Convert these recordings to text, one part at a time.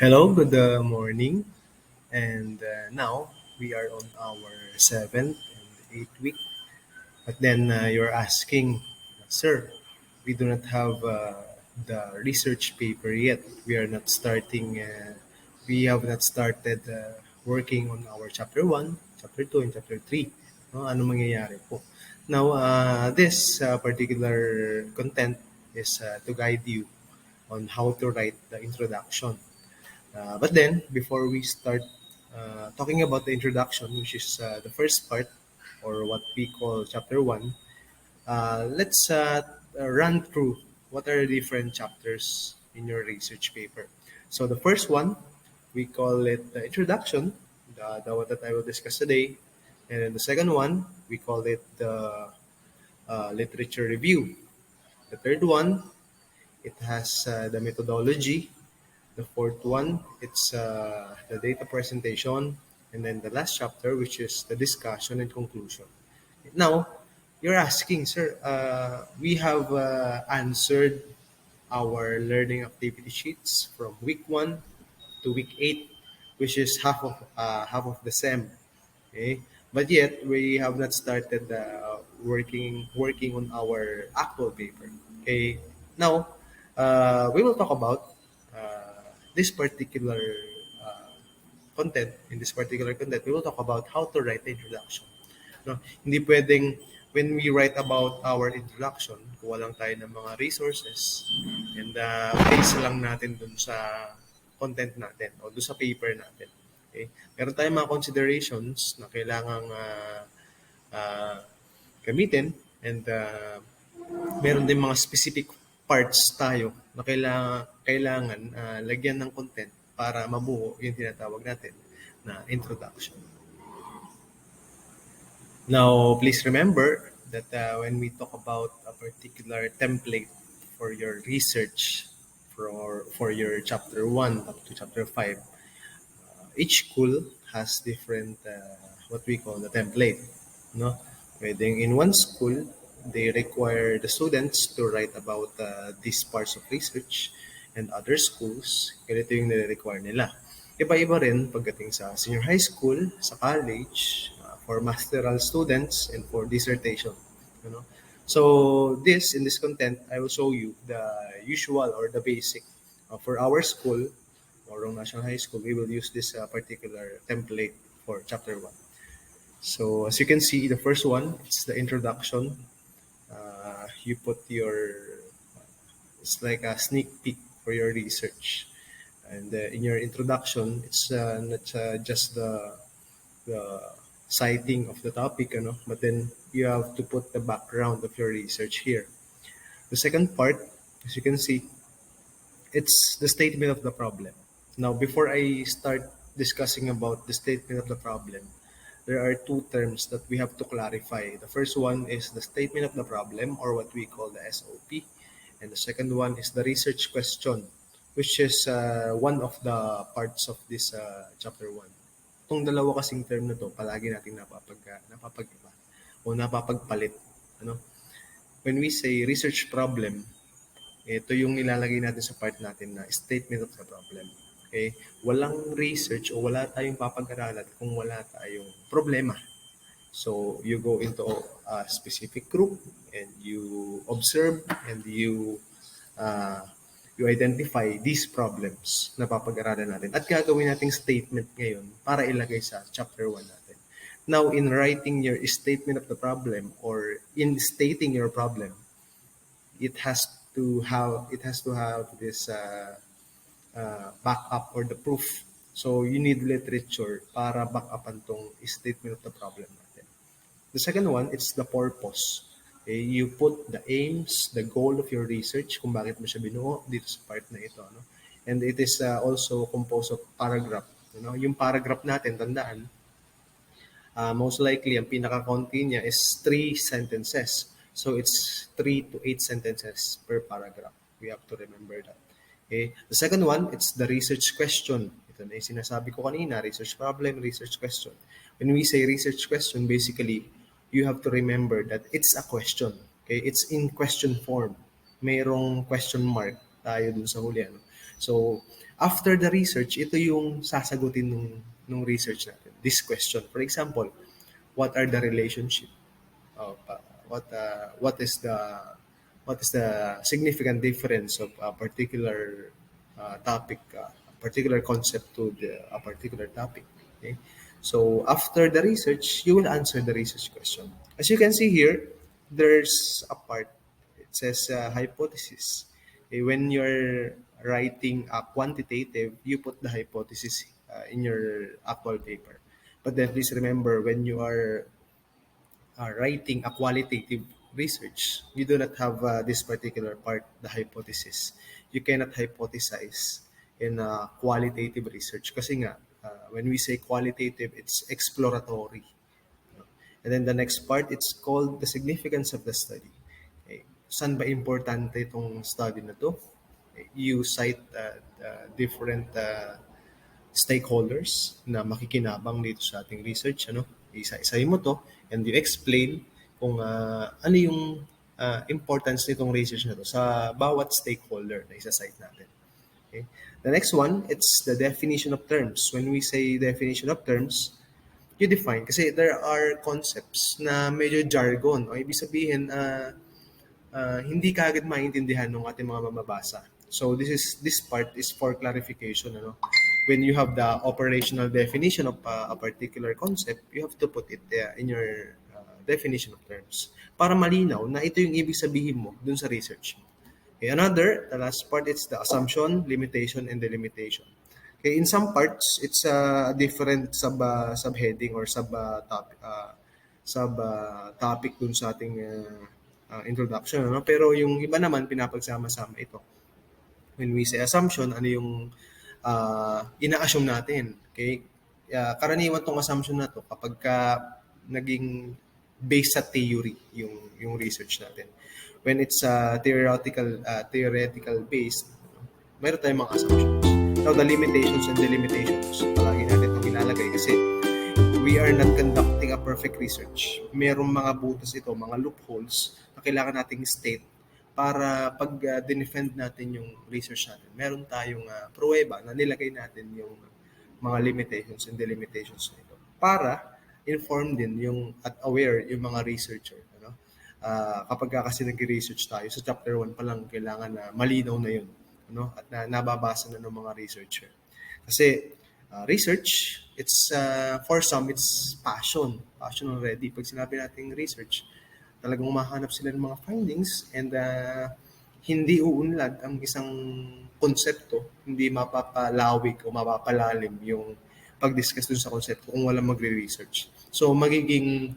Hello, good morning. And now we are on our seventh and eighth week. But then you're asking, Sir, we do not have the research paper yet. We are not starting, we have not started working on our chapter 1, chapter 2, and chapter 3. No? Ano mangyayari po? Now, this particular content is to guide you on how to write the introduction. But then, before we start talking about the introduction, which is the first part, or what we call chapter 1, let's run through what are the different chapters in your research paper. So, the first one, we call it the introduction, the one that I will discuss today. And then the second one, we call it the literature review. The third one, it has the methodology. The fourth one, it's the data presentation. And then the last chapter, which is the discussion and conclusion. Now, you're asking, sir, we have answered our learning activity sheets from week 1 to week 8, which is half of the SEM. Okay? But yet, we have not started working on our actual paper. Okay? Now, we will talk about this particular uh, content. In this particular content, we will talk about how to write the introduction. No? Hindi pwedeng when we write about our introduction, kuha lang tayo ng mga resources and base lang natin dun sa content natin o dun sa paper natin. Okay? Meron tayong mga considerations na kailangang uh, gamitin and meron din mga specific parts tayo na kailangan lagyan ng content para mabuo yung tinatawag natin na introduction. Now, please remember that when we talk about a particular template for your research for your chapter 1 up to chapter 5, each school has different what we call the template. No? Pwedeng in one school, they require the students to write about these parts of research and other schools, ganito yung nire-require nila. Iba-iba rin pagdating sa senior high school, sa college, for masteral students, and for dissertation. You know? So in this content, I will show you the usual or the basic. For our school, Morong National High School, we will use this particular template for chapter 1. So as you can see, the first one, it's the introduction. You put it's like a sneak peek for your research. And in your introduction, it's not just the citing of the topic, but then you have to put the background of your research here. The second part, as you can see, it's the statement of the problem. Now, before I start discussing about the statement of the problem, there are two terms that we have to clarify. The first one is the statement of the problem, or what we call the SOP. And the second one is the research question, which is one of the parts of this chapter 1. Itong dalawa kasing term na to, palagi nating napapag-iba o napapagpalit. Ano? When we say research problem, ito yung nilalagay natin sa part natin na statement of the problem. Okay? Walang research o wala tayong papag-aralan kung wala tayong problema. So you go into a specific group and you observe and you identify these problems na papag-aralan natin at gagawin nating statement ngayon para ilagay sa chapter 1 natin. Now, in writing your statement of the problem or in stating your problem, it has to have this backup or the proof. So you need literature para back upan tong statement of the problem natin. The second one, it's the purpose. Okay, you put the aims, the goal of your research, kung bakit mo siya binuo dito sa part na ito. No? And it is also composed of paragraph. Yung paragraph natin, tandaan, most likely, ang pinaka-konti niya is 3 sentences. So it's 3 to 8 sentences per paragraph. We have to remember that. Okay. The second one, it's the research question. Ito na yung sinasabi ko kanina, research problem, research question. When we say research question, basically, you have to remember that it's a question. Okay? It's in question form. Mayroong question mark tayo dun sa huli. Ano? So, after the research, ito yung sasagutin nung research natin. This question. For example, what are the relationship of what is the significant difference of a particular topic, a particular concept to a particular topic. Okay, so after the research, you will answer the research question. As you can see here, there's a part. It says hypothesis. Okay, when you're writing a quantitative, you put the hypothesis in your actual paper. But then please remember, when you are writing a qualitative research, you do not have this particular part, the hypothesis. You cannot hypothesize in qualitative research kasi nga, when we say qualitative, it's exploratory. And then the next part, it's called the significance of the study. Okay. Saan ba importante itong study na to? You cite different stakeholders na makikinabang dito sa ating research, ano? Isa-isahin mo to and you explain kung ano yung importance nitong research na to sa bawat stakeholder na isa-cite natin. Okay? The next one, it's the definition of terms. When we say definition of terms, you define kasi there are concepts na medyo jargon o ibig sabihin hindi kaagad maintindihan ng ating mga mamabasa. So this part is for clarification, ano. When you have the operational definition of a particular concept, you have to put it in your definition of terms para malinaw na ito yung ibig sabihin mo dun sa research. Okay, the last part, it's the assumption, limitation, and delimitation. Okay, in some parts, it's a different subheading or topic dun sa ating introduction, ano? Pero yung iba naman pinapagsama-sama ito. When we say assumption, ano yung ina-assume natin, okay? Karaniwan tong assumption na to kapag naging based sa theory yung research natin. When it's theoretical based, meron tayong mga assumptions. Now, the limitations and delimitations, palagi natin itong ilalagay kasi we are not conducting a perfect research. Merong mga butas ito, mga loopholes na kailangan nating state para pag dinefend natin yung research natin. Meron tayong pruweba na nilagay natin yung mga limitations and delimitations nito para inform din yung at aware yung mga researcher, ano? Kapag kasi nag-research tayo sa chapter 1 pa lang, kailangan na malinaw na yun, ano? At nababasa na ng mga researcher. Kasi research, it's for some, it's passion already. Pag sinabi natin research, talagang umahanap sila ng mga findings and hindi uunlad ang isang konsepto, hindi mapapalawig o mapapalalim yung pag-discuss dun sa konsepto kung walang magre-research. So, magiging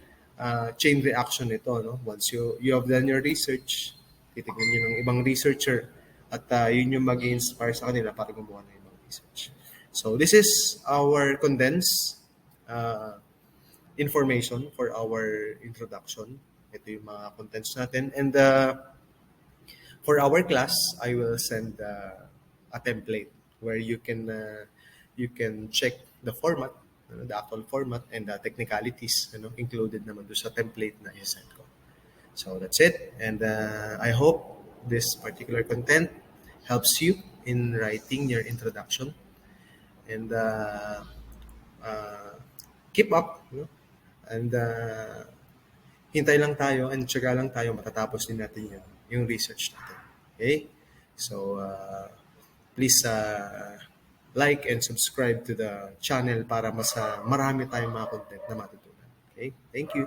chain reaction ito, no? Once you have done your research, titignan nyo ng ibang researcher at yun yung mag-inspire sa kanila para gumawa ng ibang research. So, this is our condensed information for our introduction. Ito yung mga contents natin. And for our class, I will send a template where you can check the format, the actual format, and the technicalities included naman doon sa template na i-send ko. So that's it. And I hope this particular content helps you in writing your introduction. And keep up. And hintay lang tayo and tsaga lang tayo, matatapos din natin yung research natin. Okay? So, please like and subscribe to the channel para mas marami tayong mga content na matutunan. Okay? Thank you.